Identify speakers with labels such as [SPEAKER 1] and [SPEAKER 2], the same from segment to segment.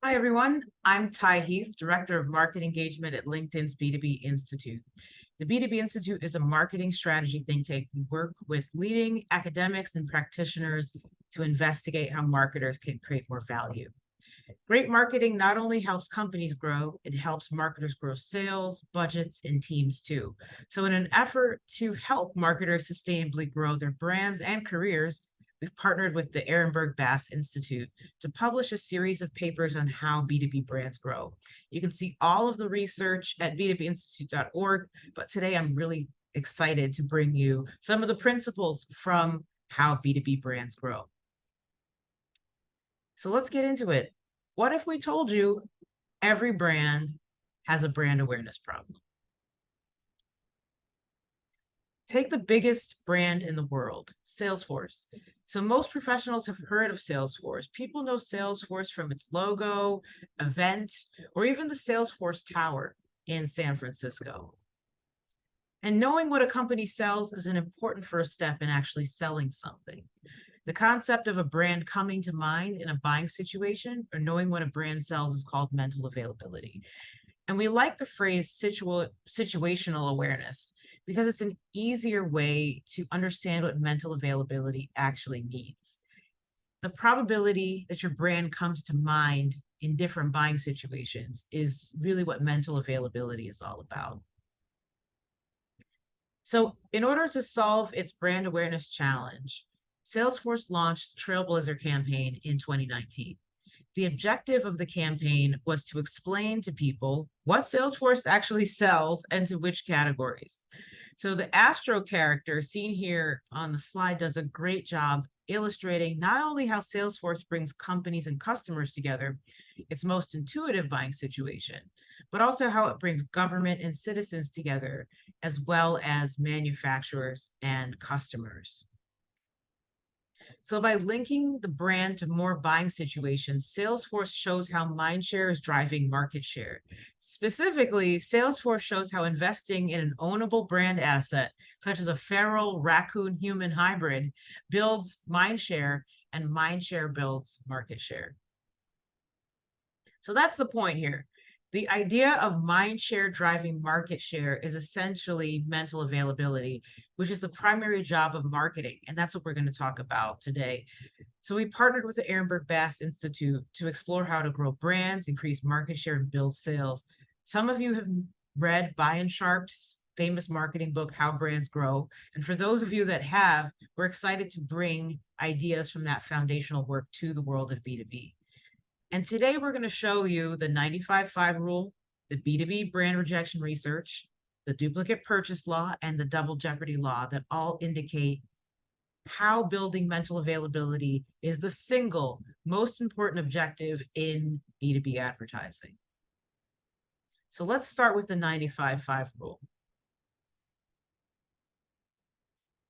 [SPEAKER 1] Hi, everyone. I'm Ty Heath, Director of Market Engagement at LinkedIn's B2B Institute. The B2B Institute is a marketing strategy think tank. We work with leading academics and practitioners to investigate how marketers can create more value. Great marketing not only helps companies grow, it helps marketers grow sales, budgets, and teams too. So in an effort to help marketers sustainably grow their brands and careers, we've partnered with the Ehrenberg Bass Institute to publish a series of papers on how B2B brands grow. You can see all of the research at b2binstitute.org, but today I'm really excited to bring you some of the principles from how B2B brands grow. So let's get into it. What if we told you every brand has a brand awareness problem? Take the biggest brand in the world, Salesforce. So most professionals have heard of Salesforce. People know Salesforce from its logo, event, or even the Salesforce Tower in San Francisco. And knowing what a company sells is an important first step in actually selling something. The concept of a brand coming to mind in a buying situation or knowing what a brand sells is called mental availability. And we like the phrase situational awareness because it's an easier way to understand what mental availability actually means. The probability that your brand comes to mind in different buying situations is really what mental availability is all about. So in order to solve its brand awareness challenge, Salesforce launched the Trailblazer campaign in 2019. The objective of the campaign was to explain to people what Salesforce actually sells and to which categories. So the Astro character seen here on the slide does a great job illustrating not only how Salesforce brings companies and customers together, its most intuitive buying situation, but also how it brings government and citizens together, as well as manufacturers and customers. So by linking the brand to more buying situations, Salesforce shows how mindshare is driving market share. Specifically, Salesforce shows how investing in an ownable brand asset, such as a feral raccoon-human hybrid, builds mindshare, and mindshare builds market share. So that's the point here. The idea of mind share driving market share is essentially mental availability, which is the primary job of marketing. And that's what we're going to talk about today. So we partnered with the Ehrenberg Bass Institute to explore how to grow brands, increase market share, and build sales. Some of you have read Byron Sharp's famous marketing book, How Brands Grow. And for those of you that have, we're excited to bring ideas from that foundational work to the world of B2B. And today we're going to show you the 95-5 rule, the B2B brand rejection research, the duplicate purchase law, and the double jeopardy law that all indicate how building mental availability is the single most important objective in B2B advertising. So let's start with the 95-5 rule.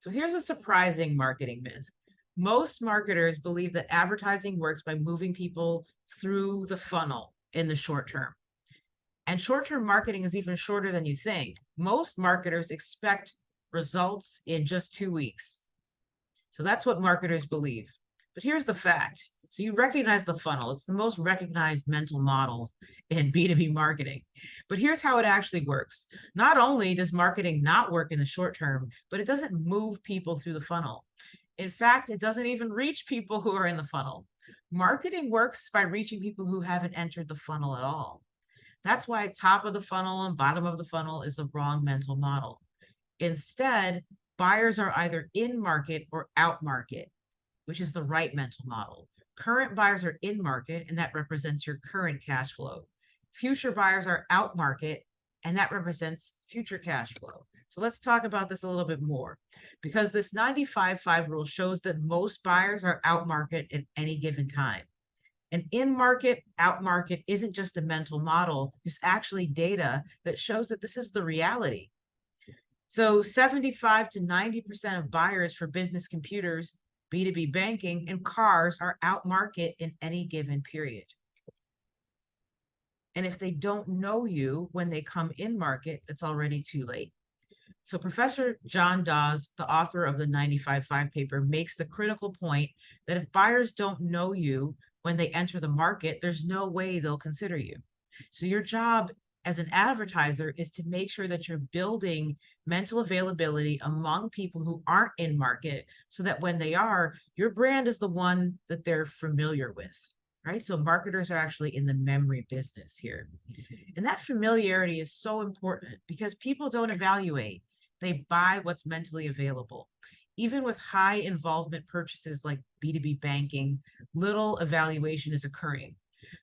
[SPEAKER 1] So here's a surprising marketing myth. Most marketers believe that advertising works by moving people through the funnel in the short term. And short-term marketing is even shorter than you think. Most marketers expect results in just 2 weeks. So that's what marketers believe. But here's the fact. So you recognize the funnel. It's the most recognized mental model in B2B marketing. But here's how it actually works. Not only does marketing not work in the short term, but it doesn't move people through the funnel. In fact, it doesn't even reach people who are in the funnel. Marketing works by reaching people who haven't entered the funnel at all. That's why top of the funnel and bottom of the funnel is the wrong mental model. Instead, buyers are either in market or out market, which is the right mental model. Current buyers are in market, and that represents your current cash flow. Future buyers are out market, and that represents future cash flow. So let's talk about this a little bit more, because this 95-5 rule shows that most buyers are out market at any given time. And in market, out market isn't just a mental model. There's actually data that shows that this is the reality. So 75 to 90% of buyers for business computers, B2B banking, and cars are out market in any given period. And if they don't know you when they come in market, it's already too late. So Professor John Dawes, the author of the 95-5 paper, makes the critical point that if buyers don't know you when they enter the market, there's no way they'll consider you. So your job as an advertiser is to make sure that you're building mental availability among people who aren't in market so that when they are, your brand is the one that they're familiar with, right? So marketers are actually in the memory business here. And that familiarity is so important because people don't evaluate, they buy what's mentally available. Even with high involvement purchases like B2B banking, little evaluation is occurring.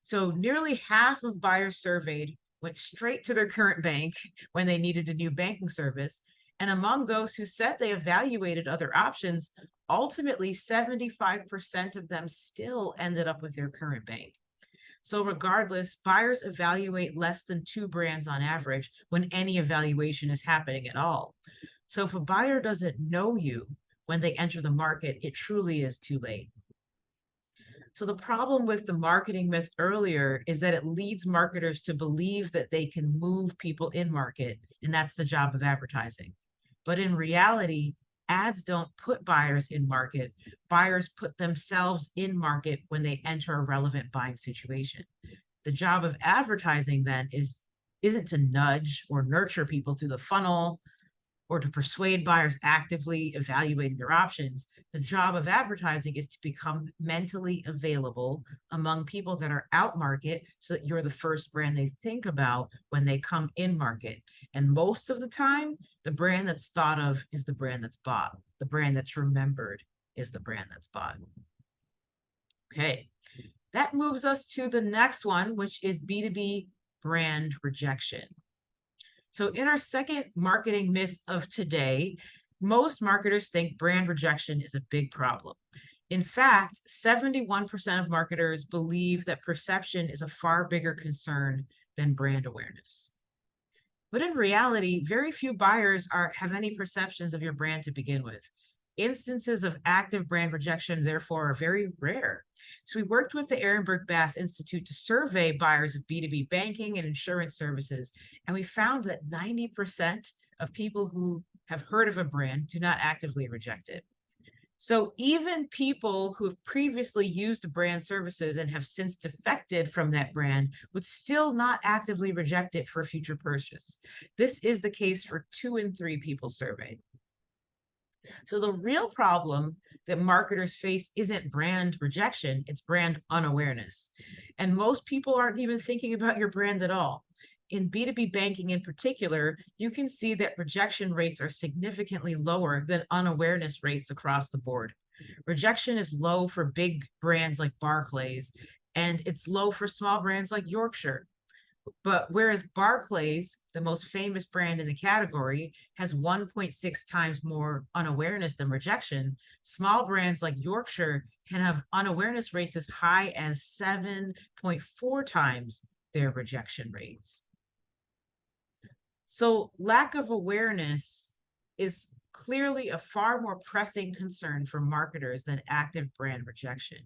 [SPEAKER 1] So nearly half of buyers surveyed went straight to their current bank when they needed a new banking service. And among those who said they evaluated other options, ultimately 75% of them still ended up with their current bank. So regardless, buyers evaluate less than 2 brands on average when any evaluation is happening at all. So if a buyer doesn't know you when they enter the market, it truly is too late. So the problem with the marketing myth earlier is that it leads marketers to believe that they can move people in market, and that's the job of advertising. But in reality, ads don't put buyers in market. Buyers put themselves in market when they enter a relevant buying situation. The job of advertising then isn't to nudge or nurture people through the funnel or to persuade buyers actively evaluating their options. The job of advertising is to become mentally available among people that are out market so that you're the first brand they think about when they come in market. And most of the time, the brand that's thought of is the brand that's bought. The brand that's remembered is the brand that's bought. Okay, that moves us to the next one, which is B2B brand rejection. So in our second marketing myth of today, most marketers think brand rejection is a big problem. In fact, 71% of marketers believe that perception is a far bigger concern than brand awareness. But in reality, very few buyers have any perceptions of your brand to begin with. Instances of active brand rejection, therefore, are very rare. So we worked with the Ehrenberg Bass Institute to survey buyers of B2B banking and insurance services, and we found that 90% of people who have heard of a brand do not actively reject it. So even people who have previously used brand services and have since defected from that brand would still not actively reject it for a future purchase. This is the case for 2 in 3 people surveyed. So the real problem that marketers face isn't brand rejection, it's brand unawareness. And most people aren't even thinking about your brand at all. In B2B banking in particular, you can see that rejection rates are significantly lower than unawareness rates across the board. Rejection is low for big brands like Barclays, and it's low for small brands like Yorkshire. But whereas Barclays, the most famous brand in the category, has 1.6 times more unawareness than rejection, small brands like Yorkshire can have unawareness rates as high as 7.4 times their rejection rates. So lack of awareness is clearly a far more pressing concern for marketers than active brand rejection.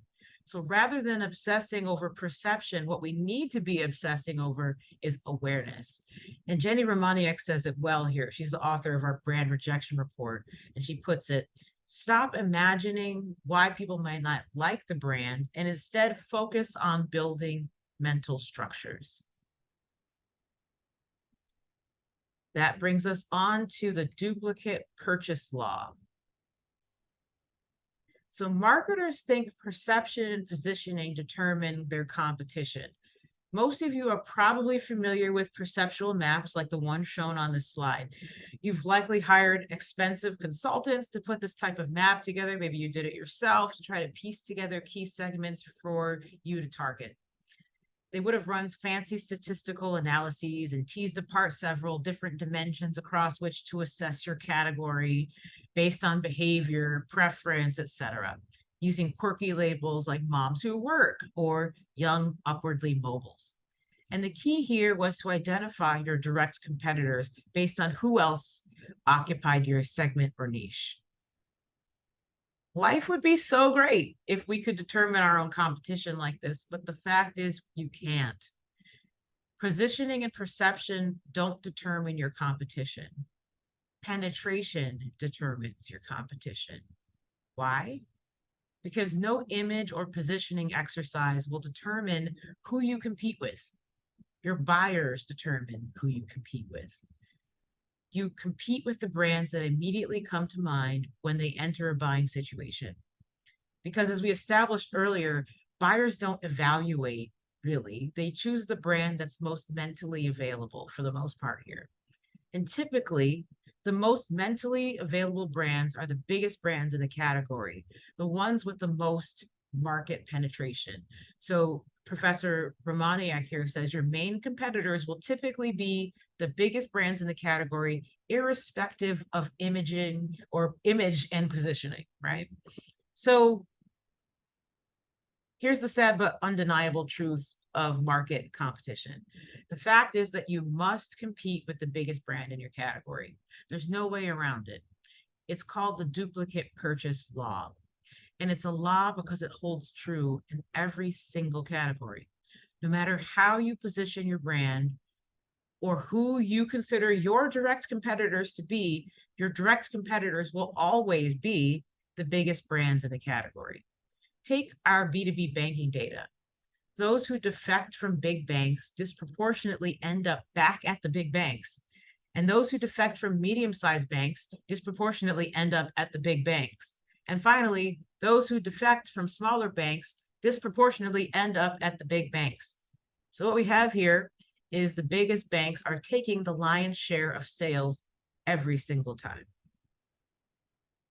[SPEAKER 1] So rather than obsessing over perception, what we need to be obsessing over is awareness. And Jenny Romaniuk says it well here. She's the author of our brand rejection report. And she puts it, stop imagining why people might not like the brand and instead focus on building mental structures. That brings us on to the duplicate purchase law. So marketers think perception and positioning determine their competition. Most of you are probably familiar with perceptual maps like the one shown on this slide. You've likely hired expensive consultants to put this type of map together. Maybe you did it yourself to try to piece together key segments for you to target. They would have run fancy statistical analyses and teased apart several different dimensions across which to assess your category based on behavior, preference, etc., using quirky labels like moms who work or young upwardly mobiles. And the key here was to identify your direct competitors based on who else occupied your segment or niche. Life would be so great if we could determine our own competition like this, but the fact is you can't. Positioning and perception don't determine your competition. Penetration determines your competition. Why? because no image or positioning exercise will determine who you compete with. Your buyers determine who you compete with. You compete with the brands that immediately come to mind when they enter a buying situation. Because as we established earlier, buyers don't evaluate really. They choose the brand that's most mentally available for the most part here. And typically, the most mentally available brands are the biggest brands in the category, the ones with the most market penetration. So Professor Romaniak here says your main competitors will typically be the biggest brands in the category, irrespective of imaging or image and positioning, right? So here's the sad but undeniable truth of market competition. The fact is that you must compete with the biggest brand in your category. There's no way around it. It's called the duplicate purchase law. And it's a law because it holds true in every single category. No matter how you position your brand or who you consider your direct competitors to be, your direct competitors will always be the biggest brands in the category. Take our B2B banking data. Those who defect from big banks disproportionately end up back at the big banks. And those who defect from medium-sized banks disproportionately end up at the big banks. And finally, those who defect from smaller banks disproportionately end up at the big banks. So what we have here is the biggest banks are taking the lion's share of sales every single time.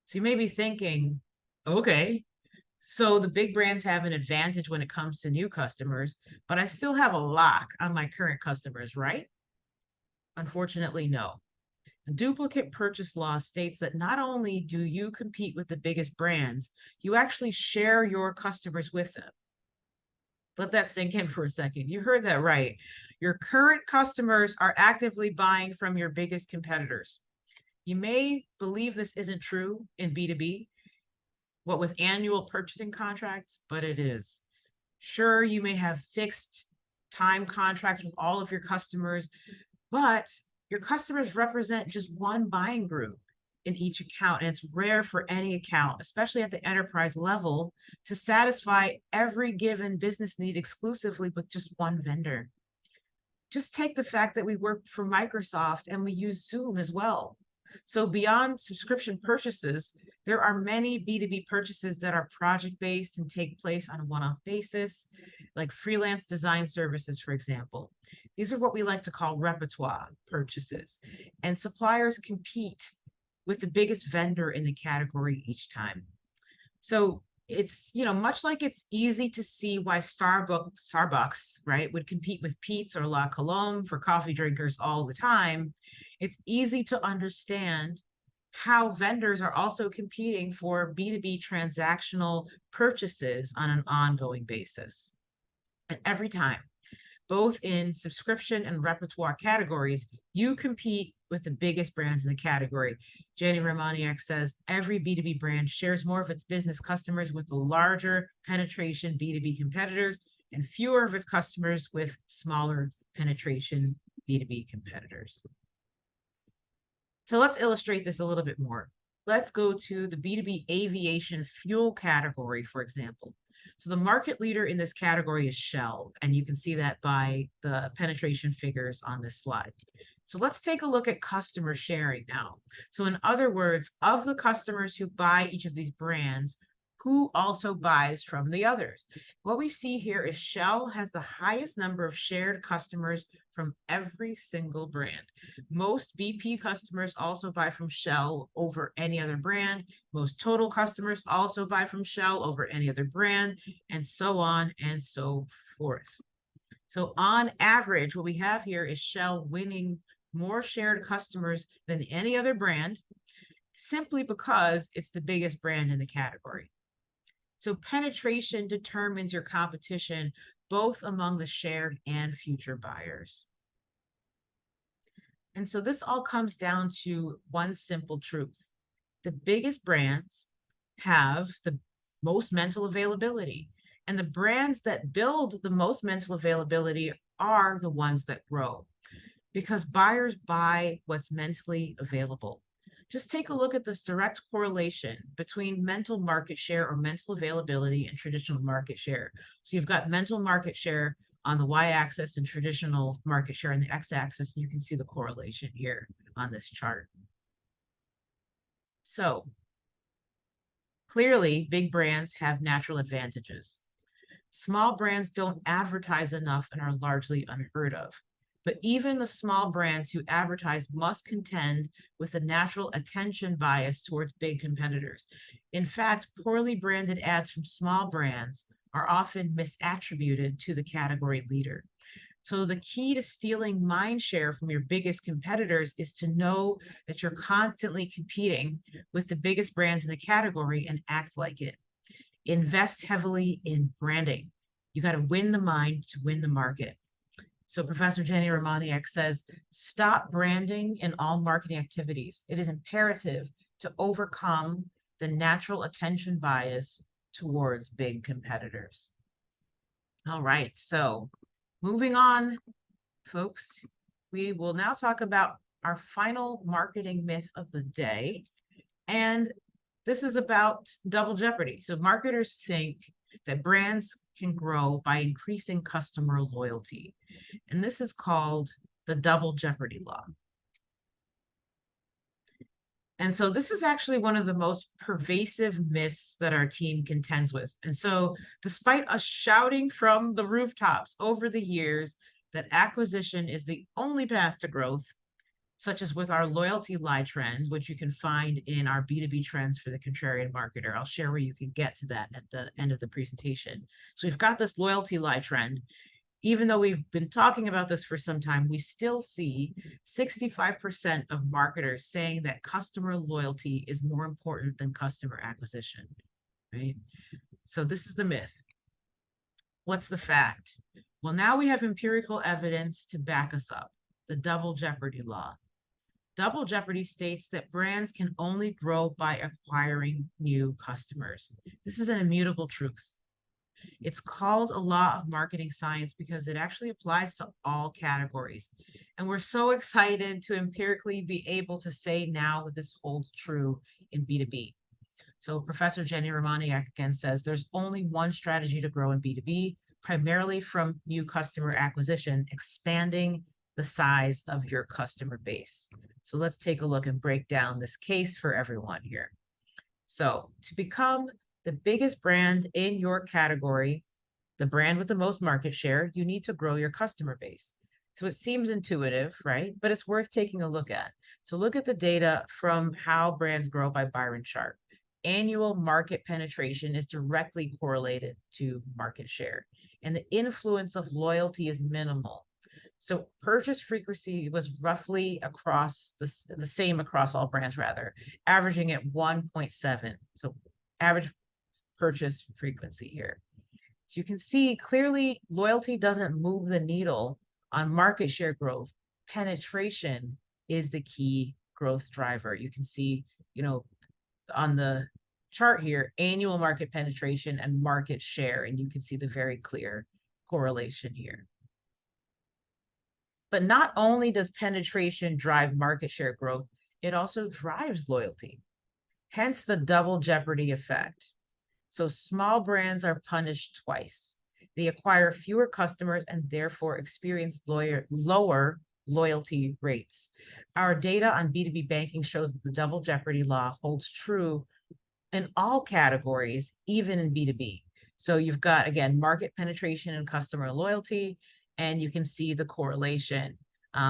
[SPEAKER 1] So you may be thinking, okay, so the big brands have an advantage when it comes to new customers, but I still have a lock on my current customers, right? Unfortunately, no. The duplicate purchase law states that not only do you compete with the biggest brands, you actually share your customers with them. Let that sink in for a second. You heard that right. Your current customers are actively buying from your biggest competitors. You may believe this isn't true in B2B, what with annual purchasing contracts, but it is. Sure, you may have fixed time contracts with all of your customers, but your customers represent just one buying group in each account. And it's rare for any account, especially at the enterprise level, to satisfy every given business need exclusively with just one vendor. Just take the fact that we work for Microsoft and we use Zoom as well. So beyond subscription purchases, there are many B2B purchases that are project-based and take place on a one-off basis, like freelance design services, for example. These are what we like to call repertoire purchases. And suppliers compete with the biggest vendor in the category each time. So it's, much like it's easy to see why Starbucks, right, would compete with Peet's or La Colombe for coffee drinkers all the time. It's easy to understand how vendors are also competing for B2B transactional purchases on an ongoing basis. And every time, both in subscription and repertoire categories, you compete with the biggest brands in the category. Jenny Romaniak says every B2B brand shares more of its business customers with the larger penetration B2B competitors and fewer of its customers with smaller penetration B2B competitors. So let's illustrate this a little bit more. Let's go to the B2B aviation fuel category, for example. So the market leader in this category is Shell, and you can see that by the penetration figures on this slide. So let's take a look at customer sharing now. So in other words, of the customers who buy each of these brands, who also buys from the others? What we see here is Shell has the highest number of shared customers from every single brand. Most BP customers also buy from Shell over any other brand. Most total customers also buy from Shell over any other brand, and so on and so forth. So on average, what we have here is Shell winning more shared customers than any other brand, simply because it's the biggest brand in the category. So penetration determines your competition both among the shared and future buyers. And so this all comes down to one simple truth. The biggest brands have the most mental availability, and the brands that build the most mental availability are the ones that grow, because buyers buy what's mentally available. just take a look at this direct correlation between mental market share or mental availability and traditional market share. So you've got mental market share on the y-axis and traditional market share on the x-axis, and you can see the correlation here on this chart. So clearly, big brands have natural advantages. Small brands don't advertise enough and are largely unheard of. But even the small brands who advertise must contend with the natural attention bias towards big competitors. In fact, poorly branded ads from small brands are often misattributed to the category leader. So the key to stealing mind share from your biggest competitors is to know that you're constantly competing with the biggest brands in the category and act like it. Invest heavily in branding. You got to win the mind to win the market. So Professor Jenny Romaniak says, stop branding in all marketing activities. It is imperative to overcome the natural attention bias towards big competitors. All right, so moving on, folks, we will now talk about our final marketing myth of the day. And this is about double jeopardy. So marketers think that brands can grow by increasing customer loyalty. And this is called the double jeopardy law. And so this is actually one of the most pervasive myths that our team contends with. And so despite us shouting from the rooftops over the years that acquisition is the only path to growth, such as with our loyalty lie trend, which you can find in our B2B trends for the contrarian marketer. I'll share where you can get to that at the end of the presentation. So we've got this loyalty lie trend. Even though we've been talking about this for some time, we still see 65% of marketers saying that customer loyalty is more important than customer acquisition, right? So this is the myth. What's the fact? Well, now we have empirical evidence to back us up, the double jeopardy law. Double jeopardy states that brands can only grow by acquiring new customers. This is an immutable truth. It's called a law of marketing science because it actually applies to all categories. And we're so excited to empirically be able to say now that this holds true in B2B. So Professor Jenny Romaniak again says there's only one strategy to grow in B2B, primarily from new customer acquisition, expanding the size of your customer base. So let's take a look and break down this case for everyone here. So to become the biggest brand in your category, the brand with the most market share, you need to grow your customer base. So it seems intuitive, right? But it's worth taking a look at. So look at the data from how brands grow by Byron chart. Annual market penetration is directly correlated to market share, and the influence of loyalty is minimal. So purchase frequency was roughly across the same across all brands, rather, averaging at 1.7. So average purchase frequency here. So you can see clearly loyalty doesn't move the needle on market share growth. Penetration is the key growth driver. You can see, on the chart here, annual market penetration and market share, and you can see the very clear correlation here. But not only does penetration drive market share growth, it also drives loyalty. Hence the double jeopardy effect. So small brands are punished twice. They acquire fewer customers and therefore experience lower loyalty rates. Our data on B2B banking shows that the double jeopardy law holds true in all categories, even in B2B. So you've got, again, market penetration and customer loyalty, and you can see the correlation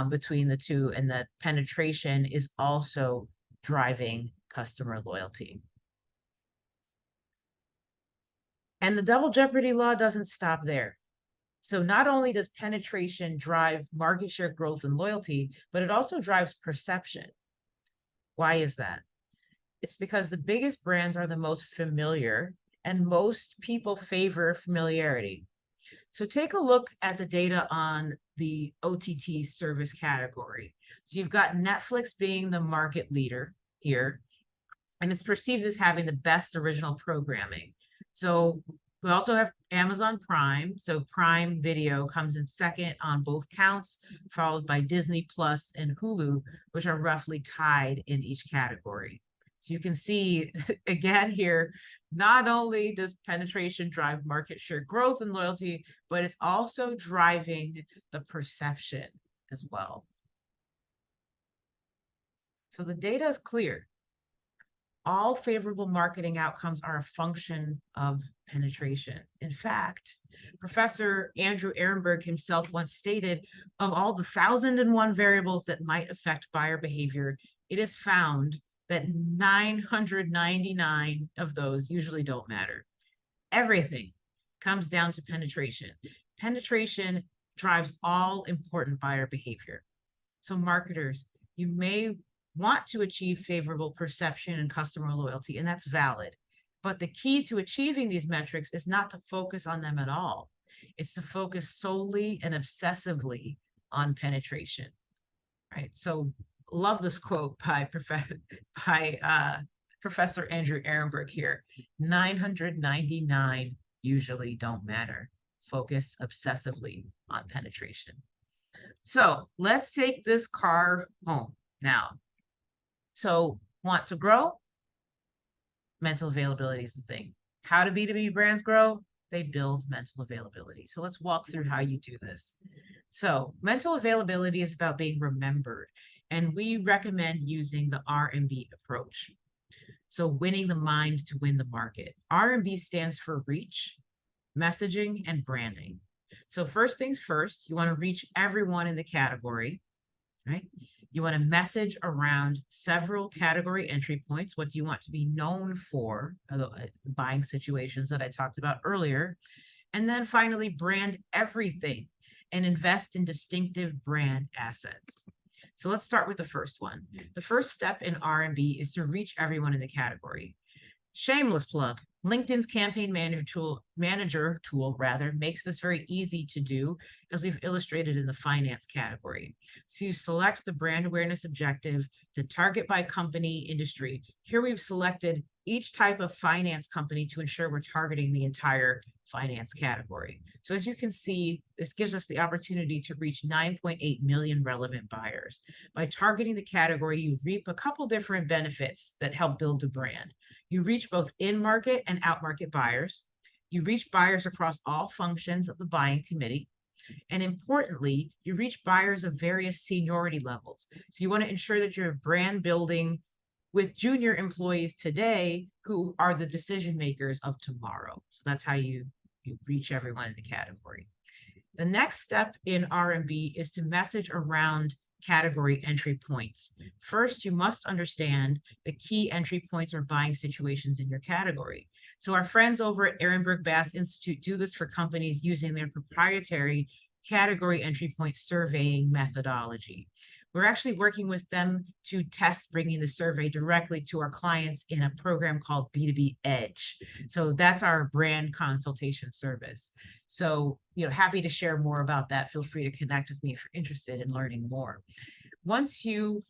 [SPEAKER 1] between the two, and that penetration is also driving customer loyalty. And the double jeopardy law doesn't stop there. So not only does penetration drive market share growth and loyalty, but it also drives perception. Why is that? It's because the biggest brands are the most familiar, and most people favor familiarity. So take a look at the data on the OTT service category. So you've got Netflix being the market leader here, and it's perceived as having the best original programming. So We also have Amazon Prime. So Prime Video comes in second on both counts, followed by Disney Plus and Hulu, which are roughly tied in each category. So you can see again here, not only does penetration drive market share growth and loyalty, but it's also driving the perception as well. So the data is clear. All favorable marketing outcomes are a function of penetration. In fact, Professor Andrew Ehrenberg himself once stated, of all the 1,001 variables that might affect buyer behavior, it is found that 999 of those usually don't matter. Everything comes down to penetration. Penetration drives all important buyer behavior. So marketers, you may want to achieve favorable perception and customer loyalty, and that's valid. But the key to achieving these metrics is not to focus on them at all. It's to focus solely and obsessively on penetration, right? So love this quote by Professor Andrew Ehrenberg here. 999 usually don't matter. Focus obsessively on penetration. So let's take this car home now. So want to grow? Mental availability is the thing. How do B2B brands grow? They build mental availability. So let's walk through how you do this. So mental availability is about being remembered, and we recommend using the R&B approach. So winning the mind to win the market. R&B stands for reach, messaging, and branding. So first things first, you want to reach everyone in the category, right? You want to message around several category entry points. What do you want to be known for? The buying situations that I talked about earlier. And then finally, brand everything and invest in distinctive brand assets. So let's start with the first one. The first step in R&B is to reach everyone in the category. Shameless plug. LinkedIn's campaign manager tool makes this very easy to do, as we've illustrated in the finance category. So you select the brand awareness objective, the target by company industry. Here we've selected each type of finance company to ensure we're targeting the entire finance category. So as you can see, this gives us the opportunity to reach 9.8 million relevant buyers. By targeting the category, you reap a couple different benefits that help build a brand. You reach both in-market and out-market buyers. You reach buyers across all functions of the buying committee. And importantly, you reach buyers of various seniority levels. So you want to ensure that you're brand building with junior employees today who are the decision makers of tomorrow. So that's how you reach everyone in the category. The next step in R&B is to message around category entry points. First, you must understand the key entry points or buying situations in your category. So our friends over at Ehrenberg Bass Institute do this for companies using their proprietary category entry point surveying methodology. We're actually working with them to test bringing the survey directly to our clients in a program called B2B Edge. So that's our brand consultation service. So, happy to share more about that. Feel free to connect with me if you're interested in learning more. Once you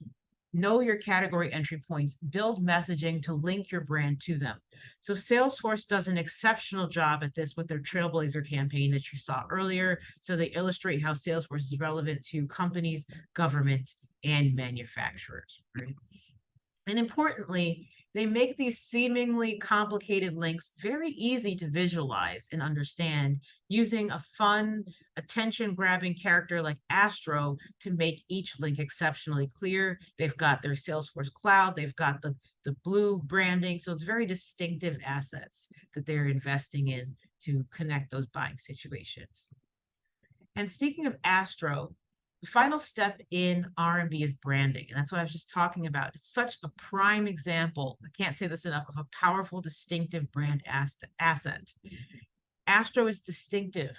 [SPEAKER 1] know your category entry points, build messaging to link your brand to them. So Salesforce does an exceptional job at this with their Trailblazer campaign that you saw earlier. So they illustrate how Salesforce is relevant to companies, government, and manufacturers, right? And importantly, they make these seemingly complicated links very easy to visualize and understand using a fun, attention-grabbing character like Astro to make each link exceptionally clear. They've got their Salesforce Cloud, they've got the blue branding, so it's very distinctive assets that they're investing in to connect those buying situations. And speaking of Astro, the final step in R&B is branding, and that's what I was just talking about. It's such a prime example, I can't say this enough, of a powerful, distinctive brand asset. Astro is distinctive,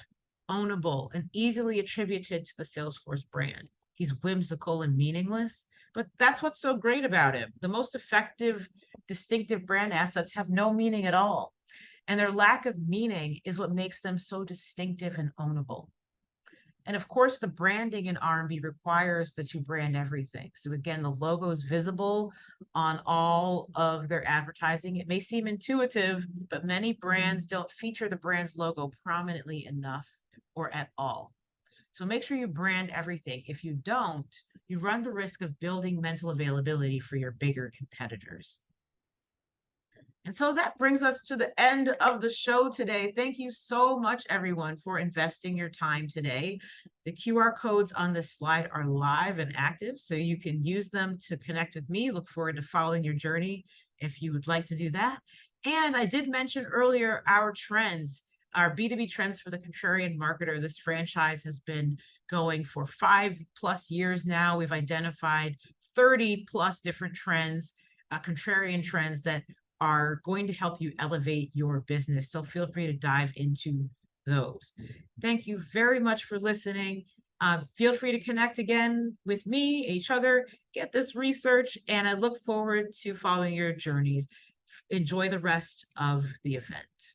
[SPEAKER 1] ownable, and easily attributed to the Salesforce brand. He's whimsical and meaningless, but that's what's so great about him. The most effective, distinctive brand assets have no meaning at all, and their lack of meaning is what makes them so distinctive and ownable. And of course, the branding in R&B requires that you brand everything. So again, the logo is visible on all of their advertising. It may seem intuitive, but many brands don't feature the brand's logo prominently enough or at all. So make sure you brand everything. If you don't, you run the risk of building mental availability for your bigger competitors. And so that brings us to the end of the show today. Thank you so much, everyone, for investing your time today. The QR codes on this slide are live and active, so you can use them to connect with me. Look forward to following your journey if you would like to do that. And I did mention earlier our trends, our B2B trends for the contrarian marketer. This franchise has been going for 5+ years now. We've identified 30+ different trends, contrarian trends that are going to help you elevate your business. So feel free to dive into those. Thank you very much for listening. Feel free to connect again with me, each other, get this research, and I look forward to following your journeys. Enjoy the rest of the event.